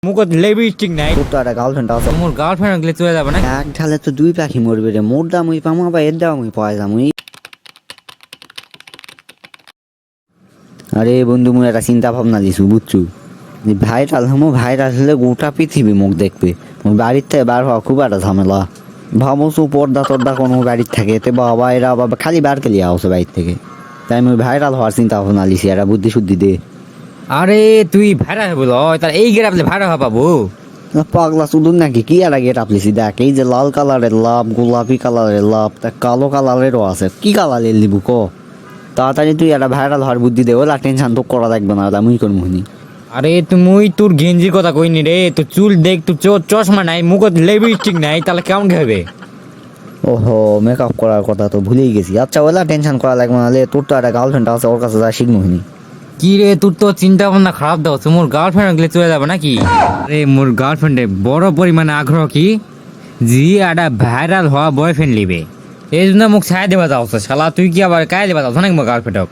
মুখত লিপস্টিক নাই তোর তো একটা গার্লফ্রেন্ড আছে। মোর গার্লফ্রেন্ড গেলে চলে যাবে না এক ঢালে তো দুই পাখি মরবে রে, মোর দাম ওই পামা বা এর দাম ওই পাওয়া যাম। আরে বন্ধু মুই একটা চিন্তা ভাবনা দিছু বুঝছু, ভাইরাল ভাইরাল হলে গোটা পৃথিবী মুখ দেখবে। মোর বাড়ির থেকে বার হওয়া খুব একটা ঝামেলা। ভাবছো পর্দা টর্দা কোনো বাড়ির থাকে এতে বাবা এরা বাবা খালি বার কেলিয়া হচ্ছে বাড়ির থেকে, তাই আমি ভাইরাল হওয়ার চিন্তা ভাবনা লিছি। এরা বুদ্ধি শুদ্ধি দে। আরে তুই ভাইরাল হবে তার এই গেরাপলে ভাইরাল হওয়া পাবো। পাগলা শুধু নাকি কি আর আগে টাপলিছি দেখ, এই যে লাল কালারের লাভ, গোলাপি কালারের লাভ, তা কালো কালারেরও আছে। কি কালারের লিবু ক তাড়াতাড়ি তুই একটা ভাইরাল হওয়ার বুদ্ধি দে। ওলা টেনশন তো করা লাগবে না, মুই করবো নি। আরে তুই তোর গেঞ্জির কথা কইনি রে, তোর চুল দেখ, তোর চশমা নাই, মুখত লিপস্টিক নাই, তাহলে কেমন হবে? ওহো, মেকআপ করার কথা তো ভুলেই গেছি। আচ্ছা ওলা টেনশন করা লাগবে না, তোর তো একটা গার্লফ্রেন্ড আছে, ওর কাছে যা শিখবো নি। কি রে, তোর তো চিন্তা ভাবনা খারাপ দাও, মোর গার্লফ্রেন্ড গেলে চলে যাবে নাকি? আরে মোর গার্লফ্রেন্ডে বড় পরিমাণে আগ্রহ কি জি একটা ভাইরাল হওয়া বয়ফ্রেন্ড লিবে, এই জন্য মুখ ছায়া দেবা যাও। শালা তুই কি আবার কায় দেবা যাও নাকি মোর গার্লফ্রেন্ডক?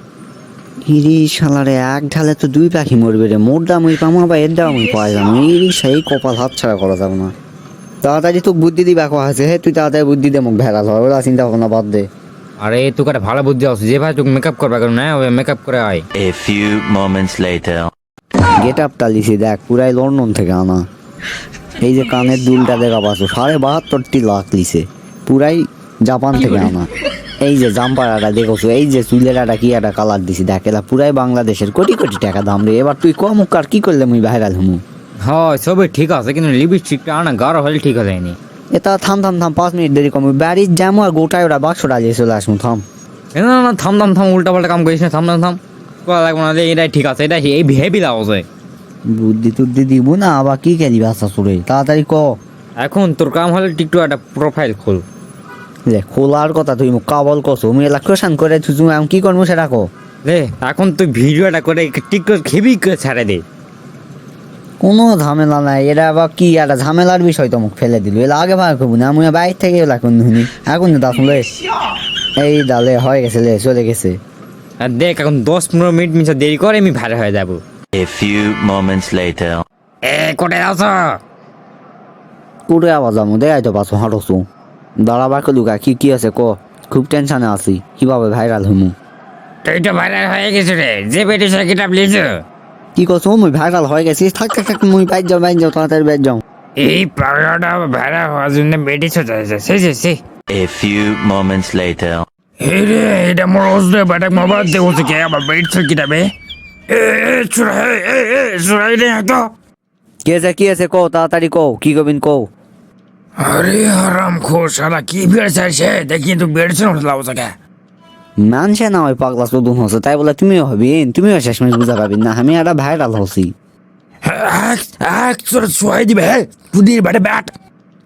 ইরি শালারে এক ঢালে তো দুই পাখি মরবে রে, মোর দাম ওই পামা বা এর দাম ওই পাওয়া যাবে। ইরি সেই কপাল হাত ছাড়া করা যাবে না। তাড়াতাড়ি তোকে বুদ্ধি দিবা কোয়া আছে, হে তুই তাড়াতাড়ি বুদ্ধি দে মুখ ভাইরাল হয়। ওরা চিন্তা ভাবনা বাদ দে। আরে তোকে একটা ভালো বুদ্ধি আছে, যে ভাই তোকে মেকআপ করবা কেন না, ওই মেকআপ করে আয়। A few moments later. গেট আপটা লিছি দেখ, পুরাই লন্ডন থেকে আনা। এই যে কানের দুলটা দেখা পাচ্ছ, 72.5 লাখ লিছে, পুরাই জাপান থেকে আনা। এই যে জাম্পারাটা দেখছো, এই যে চুলেরাটা কি একটা কালার দিছি দেখ, এলা পুরাই বাংলাদেশের কোটি কোটি টাকা দাম রে। এবার তুই কম আর কি করলে মুই ভাইরাল হমু? হয় সবই ঠিক আছে, কিন্তু লিপস্টিকটা আনা গাঢ় হলে ঠিক হয়ে যায়নি। এটা থাম থাম থাম, 5 মিনিট দেরি কম, বাড়ির যাবো আর গোটায় ওরা বাক্সটা দিয়ে চলে আসবো। থাম না না থাম থাম থাম, উল্টা পাল্টা কাম করিস না, থাম থাম থাম, করা লাগবে না, এটাই ঠিক আছে, এটা এই হেভি লাভ আছে। বুদ্ধি টুদ্ধি দিব না, আবার কি খেলি বাসা চুরে, তাড়াতাড়ি ক। এখন তোর কাম হলে টিকটক একটা প্রোফাইল খোল। যে খোলার কথা তুই মোক কাবল কছো, মুই এলা কোশান করে তুই আমি কি করবো সেটা কো। রে এখন তুই ভিডিওটা করে টিকটক হেভি করে ছাড়ে দে। কোনো ঝামেলা নাই, এটা আবার কি একটা ঝামেলার বিষয় তো মুখ ফেলে দিল। এলা আগে ভাগ করবো না, আমি বাইর থেকে এলা কোন শুনি এখন দাসুন লে। এই দালে হয়ে গেছে, লে চলে গেছে। আর দেখ এখন 10-15 মিনিট মিশা দেরি করে আমি ভাইরাল হয়ে যাবো। A few moments later. কোথায় আছ? কুড়ে আওয়াজ আমু দেয় তো পাছো হাঁটছু দাঁড়াবার লুকা কি কি আছে ক। খুব টেনশনে আছি, কিভাবে ভাইরাল হমু। তুই তো ভাইরাল হয়ে গেছে রে, যে বেটি সে কিতাব লিখছ। কি করছো, মুই ভাইরাল হয়ে গেছি। থাক থাক থাক, মুই বাইর যাও তাড়াতাড়ি বাইর যাও। এই পাগলাটা ভাইরাল হওয়ার জন্য বেটি সোচাইছে, সে A few moments later. এই রে, এটা মোর ওজনে বাটাক মোবাইল দেখছে কে আবার বেটি কিতাবে। চুরাই রে তো। কি আছে কো, তাড়াতাড়ি কো, কি করবেন কো। আরে হারাম খোর শালা, কি বেড় চাইছে দেখি তো বেড়ছে লাভ থাকে। মানছে না ওই পাগলা চোদন হচ্ছে, তাই বলে তুমিও হবেন, তুমিও শেষমেশ বুঝা পাবেন না আমি একটা ভাইরাল হচ্ছি। ছুয়াই দিবে পুদির বাটে ব্যাট।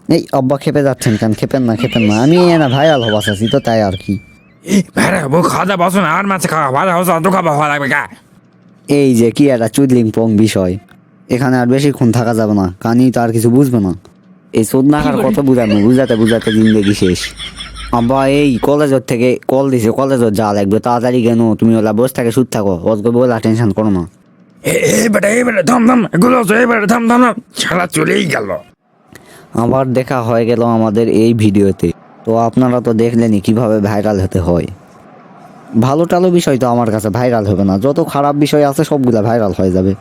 এই আব্বা খেপে যাচ্ছেন কেন? খেপেন না আমি না ভাইরাল হবা চাচ্ছি তো, তাই আর কি। ভাইরাল হবো, খাওয়া দাওয়া বসো না, আর মাছে খাওয়া ভাইরাল হচ্ছে, অত খাওয়া ভালো লাগবে কা। এই যে কি একটা চুদলিং পং বিষয়, এখানে আর বেশিক্ষণ থাকা যাবে না, কানি তো আর কিছু বুঝবে না। এই চোদনাকার কত বুঝাতে জিন্দগি শেষ। আব্বা এই কলেজের থেকে কল দিছে, কলেজের যা লাগবে তাড়াতাড়ি কেন, তুমি ওলা বসে থাকে সুদ থাকো, অজগো বলা টেনশন করো না। এবারে থাম থাম, এগুলো এবারে থাম থাম, শালা চলেই গেল। আবার দেখা হয়ে গেল আমাদের এই ভিডিওতে। তো আপনারা তো দেখলেনই কিভাবে ভাইরাল হতে হয়। ভালো টালো বিষয় তো আমার কাছে ভাইরাল হবে না, যত খারাপ বিষয় আছে সবগুলা ভাইরাল হয়ে যাবে।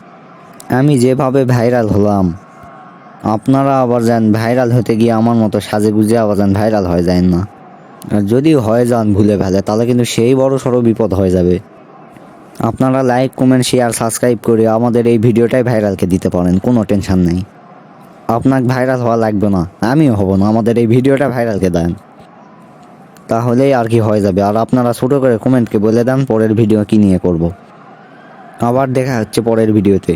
আমি যেভাবে ভাইরাল হলাম, আপনারা আবার যান ভাইরাল হতে গিয়ে আমার মতো সাজে গুজে আবার যান ভাইরাল হয়ে যায় না। আর যদি হয়ে যান ভুলে ভালে, তাহলে কিন্তু সেই বড় সড়ো বিপদ হয়ে যাবে। আপনারা লাইক কমেন্ট শেয়ার সাবস্ক্রাইব করে আমাদের এই ভিডিওটাই ভাইরালকে দিতে পারেন, কোনো টেনশন নেই। আপনাকে ভাইরাল হওয়া লাগবে না, আমিও হব না, আমাদের এই ভিডিওটা ভাইরালকে দেন, তাহলেই আর কি হয়ে যাবে। আর আপনারা ছোটো করে কমেন্টকে বলে দেন পরের ভিডিও কি নিয়ে করব। আবার দেখা হচ্ছে পরের ভিডিওতে।